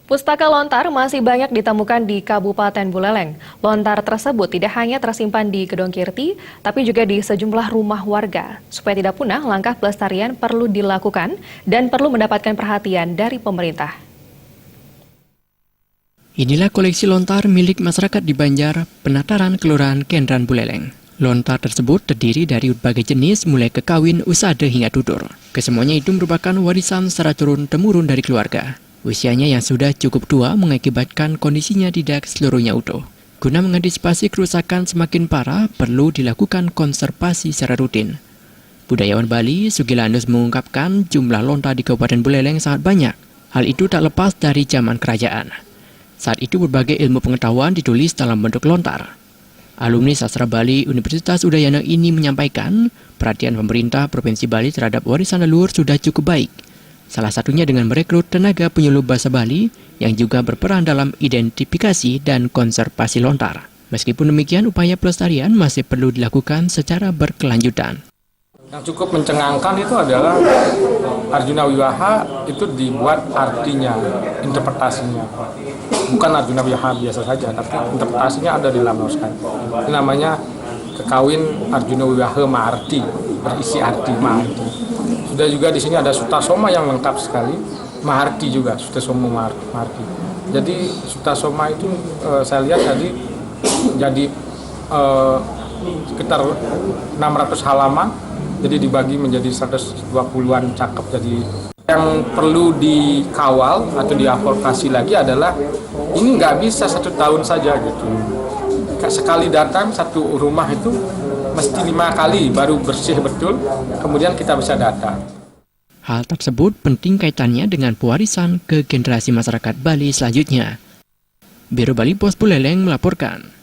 Pustaka lontar masih banyak ditemukan di Kabupaten Buleleng. Lontar tersebut tidak hanya tersimpan di Gedong Kirti, tapi juga di sejumlah rumah warga. Supaya tidak punah, langkah pelestarian perlu dilakukan dan perlu mendapatkan perhatian dari pemerintah. Inilah koleksi lontar milik masyarakat di Banjar, Penataran, Kelurahan Kendran, Buleleng. Lontar tersebut terdiri dari berbagai jenis mulai ke kawin, usade hingga tutur. Kesemuanya itu merupakan warisan secara turun-temurun dari keluarga. Usianya yang sudah cukup tua mengakibatkan kondisinya tidak seluruhnya utuh. Guna mengantisipasi kerusakan semakin parah, perlu dilakukan konservasi secara rutin. Budayawan Bali, Sugilandus mengungkapkan jumlah lontar di Kabupaten Buleleng sangat banyak. Hal itu tak lepas dari zaman kerajaan. Saat itu berbagai ilmu pengetahuan ditulis dalam bentuk lontar. Alumni Sastra Bali Universitas Udayana ini menyampaikan perhatian pemerintah Provinsi Bali terhadap warisan leluhur sudah cukup baik. Salah satunya dengan merekrut tenaga penyuluh bahasa Bali yang juga berperan dalam identifikasi dan konservasi lontar. Meskipun demikian, upaya pelestarian masih perlu dilakukan secara berkelanjutan. Yang cukup mencengangkan itu adalah Arjuna Wiwaha itu dibuat artinya, interpretasinya. Bukan Arjuna Wiwaha biasa saja, tapi interpretasinya ada di dalam naskah. Ini namanya Kekawin Arjuna Wiwaha Maarti, berisi arti Maarti. Sudah juga di sini ada Sutasoma yang lengkap sekali, Maharti juga, Sutasoma Maharti. Jadi Sutasoma itu saya lihat tadi jadi sekitar 600 halaman, jadi dibagi menjadi 120-an cakep. Jadi yang perlu dikawal atau diadvokasi lagi adalah ini nggak bisa 1 tahun saja gitu. Sekali datang satu rumah itu mesti 5 kali baru bersih betul, kemudian kita bisa data. Hal tersebut penting kaitannya dengan pewarisan ke generasi masyarakat Bali selanjutnya. Biro Bali Pos Buleleng melaporkan.